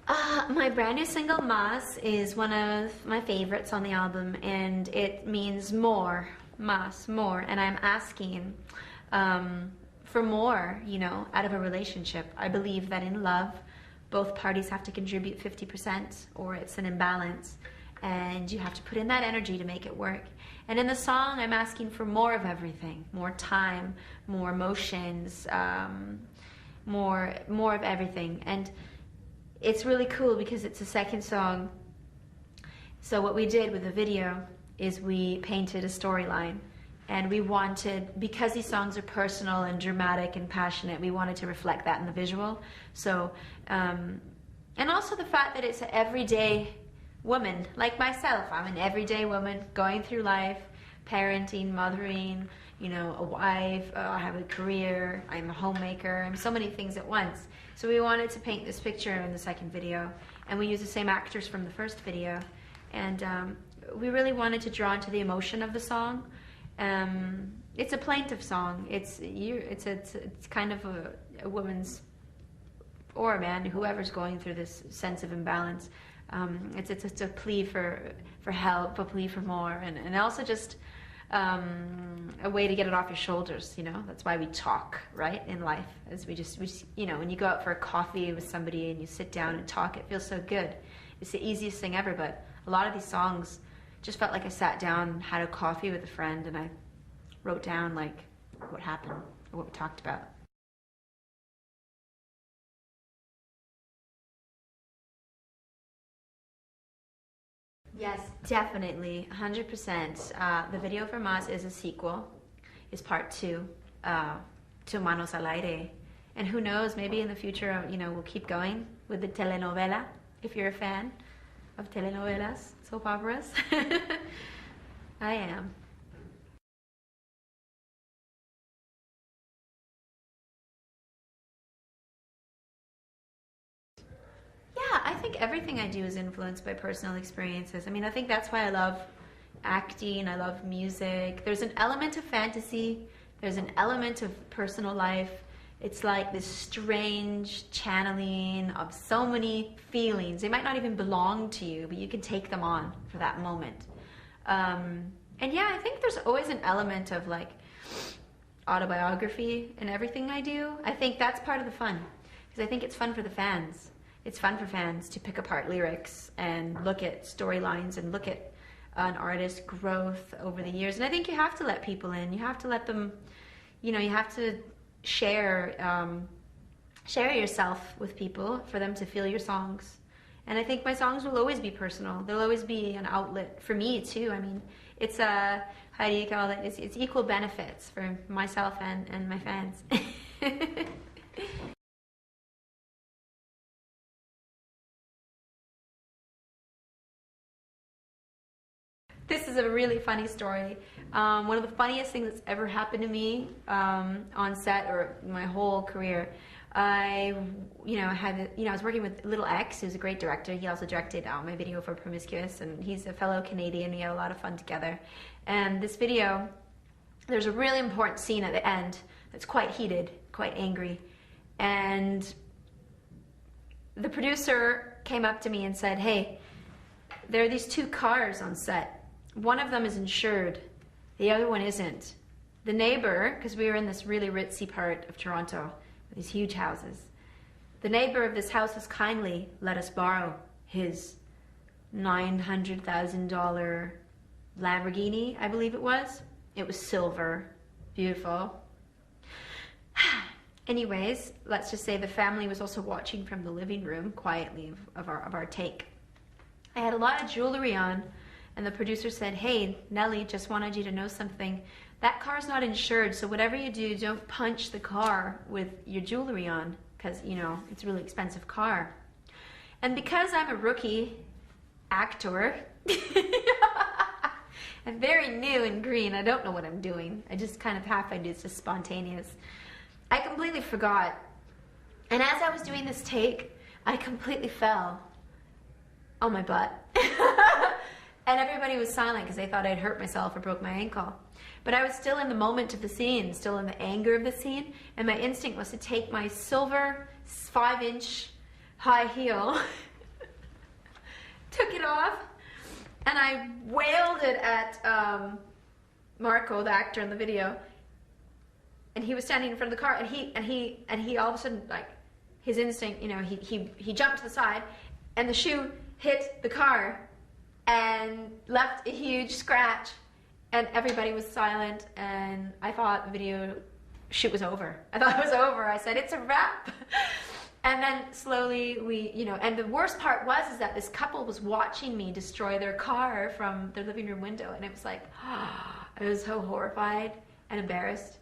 My brand new single, Mas, is one of my favorites on the album, and it means more, Mas, more, and I'm asking for more, you know, out of a relationship. I believe that in love, both parties have to contribute 50% or it's an imbalance, and you have to put in that energy to make it work. And in the song, I'm asking for more of everything, more time, more emotions, more of everything. And it's really cool because it's the second song. So what we did with the video is we painted a storyline, and we wanted, because these songs are personal and dramatic and passionate, we wanted to reflect that in the visual. So, and also the fact that it's an everyday woman, like myself. I'm an everyday woman going through life, parenting, mothering, you know, a wife, I have a career, I'm a homemaker, I'm so many things at once. So we wanted to paint this picture in the second video, and we used the same actors from the first video, and we really wanted to draw into the emotion of the song. It's a plaintive song. It's kind of a woman's, or a man, whoever's going through this sense of imbalance. It's a plea for help, a plea for more, and also just a way to get it off your shoulders, you know. That's why we talk, right, in life. As we just, you know, when you go out for a coffee with somebody and you sit down and talk, it feels so good. It's the easiest thing ever, but a lot of these songs just felt like I sat down, had a coffee with a friend, and I wrote down, like, what happened, or what we talked about. Yes, definitely, 100%. The video for Mas is a sequel, is part 2 to Manos al Aire. And who knows, maybe in the future, you know, we'll keep going with the telenovela, if you're a fan of telenovelas, soap operas. I am. Yeah, I think everything I do is influenced by personal experiences. I mean, I think that's why I love acting, I love music. There's an element of fantasy, there's an element of personal life. It's like this strange channeling of so many feelings. They might not even belong to you, but you can take them on for that moment. And yeah, I think there's always an element of like autobiography in everything I do. I think that's part of the fun, because I think it's fun for the fans. It's fun for fans to pick apart lyrics and look at storylines and look at an artist's growth over the years. And I think you have to let people in. You have to let them, you know, you have to share yourself with people for them to feel your songs. And I think my songs will always be personal. They'll always be an outlet for me too. I mean, it's a, how do you call it? It's equal benefits for myself and my fans. This is a really funny story. One of the funniest things that's ever happened to me on set, or my whole career, I was working with Little X, who's a great director. He also directed my video for Promiscuous, and he's a fellow Canadian. We had a lot of fun together. And this video, there's a really important scene at the end that's quite heated, quite angry. And the producer came up to me and said, "Hey, there are these 2 cars on set. One of them is insured, the other one isn't. The neighbor," because we were in this really ritzy part of Toronto, with these huge houses, "the neighbor of this house has kindly let us borrow his $900,000 Lamborghini, I believe it was. It was silver, beautiful." Anyways, let's just say the family was also watching from the living room quietly of our take. I had a lot of jewelry on, and the producer said, "Hey, Nelly, just wanted you to know something. That car's not insured, so whatever you do, don't punch the car with your jewelry on, because, you know, it's a really expensive car." And because I'm a rookie actor, I'm very new and green. I don't know what I'm doing. I just kind of half-I do, it's just spontaneous. I completely forgot. And as I was doing this take, I completely fell on my butt. And everybody was silent because they thought I'd hurt myself or broke my ankle. But I was still in the moment of the scene, still in the anger of the scene, and my instinct was to take my silver 5-inch high heel took it off, and I wailed it at Marco, the actor in the video, and he was standing in front of the car, and he all of a sudden, like, his instinct, you know, he jumped to the side, and the shoe hit the car and left a huge scratch, and everybody was silent, and I thought the video shoot was over. I thought it was over. I said, it's a wrap. And then slowly we, you know, and the worst part was is that this couple was watching me destroy their car from their living room window, and it was like, I was so horrified and embarrassed.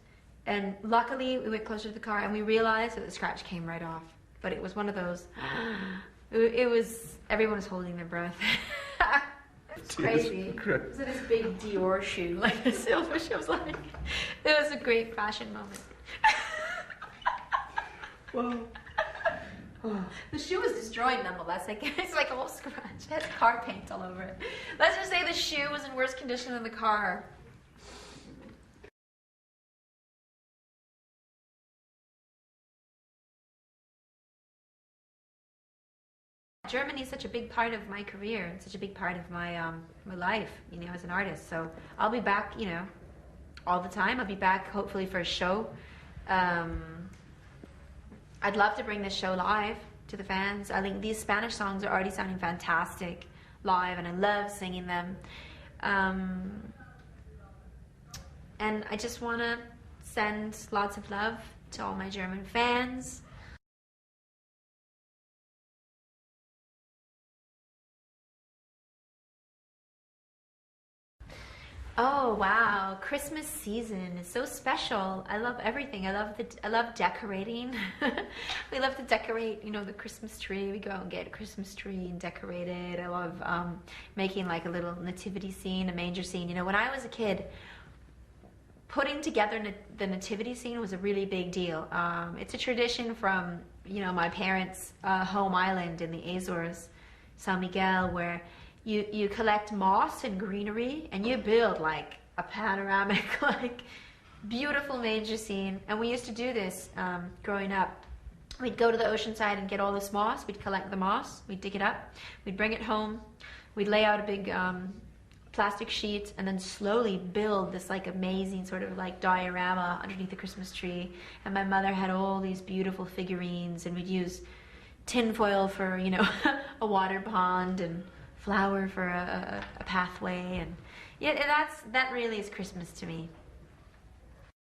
And luckily we went closer to the car and we realized that the scratch came right off. But it was one of those, it was, everyone was holding their breath. It's crazy. It was this big Dior shoe, like a silver shoe. I was like, it was a great fashion moment. Whoa. Oh. The shoe was destroyed nonetheless. Like, it's like a whole scratch. It had car paint all over it. Let's just say the shoe was in worse condition than the car. Germany is such a big part of my career and such a big part of my my life, you know, as an artist. So I'll be back, you know, all the time. I'll be back hopefully for a show. I'd love to bring this show live to the fans. I think these Spanish songs are already sounding fantastic live, and I love singing them. And I just want to send lots of love to all my German fans. Oh wow, Christmas season is so special. I love everything. I love decorating. We love to decorate, you know, the Christmas tree. We go and get a Christmas tree and decorate it. I love making like a little nativity scene, a manger scene. You know, when I was a kid, putting together the nativity scene was a really big deal. It's a tradition from, you know, my parents' home island in the Azores, San Miguel, where you collect moss and greenery and you build like a panoramic, like beautiful manger scene. And we used to do this growing up. We'd go to the ocean side and get all this moss. We'd collect the moss, we'd dig it up, we'd bring it home, we'd lay out a big plastic sheet and then slowly build this like amazing sort of like diorama underneath the Christmas tree. And my mother had all these beautiful figurines, and we'd use tin foil for, you know, a water pond, and flower for a pathway. And yeah, that really is Christmas to me.